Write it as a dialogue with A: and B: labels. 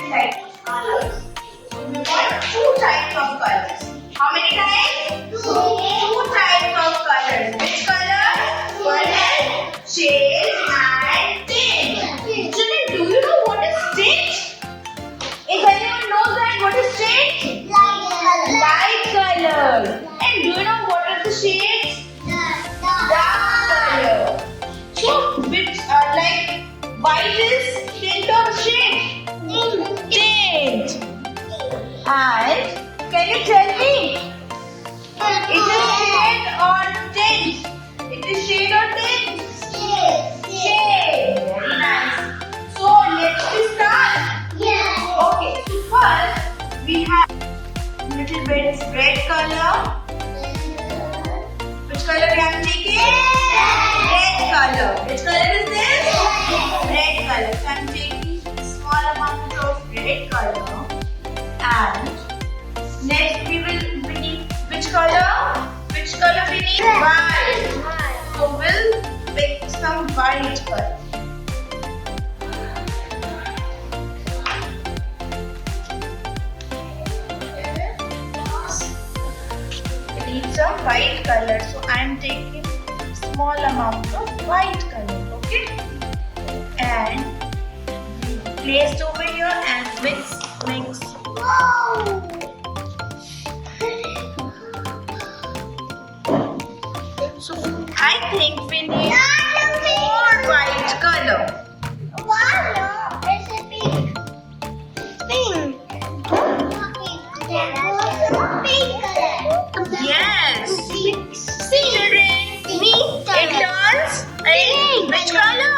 A: types of colors. So we want two types of colors. How many types? Two types of colors. Which colors? One is shade and tint. Children, do you know what is tint? If anyone knows that, what is tint? Light color. And do you know what are the shades? Dark color. So, which like white is tint or shade? Tint. And can you tell me? It is shade or tint? It is shade or tint? Shade. Very nice. So let's start. Okay. So first we have little bit red color. Which color we have taken? Red color. Which color is this? Red color. So I am taking a small amount of red color. And next we need which color? Which color we need? White. So we'll pick some white color. We need some white color. So I am taking a small amount of white color. Okay? And placed over here and mix. So I think we need more white color. Yes. See, children, it turns pink. Which color?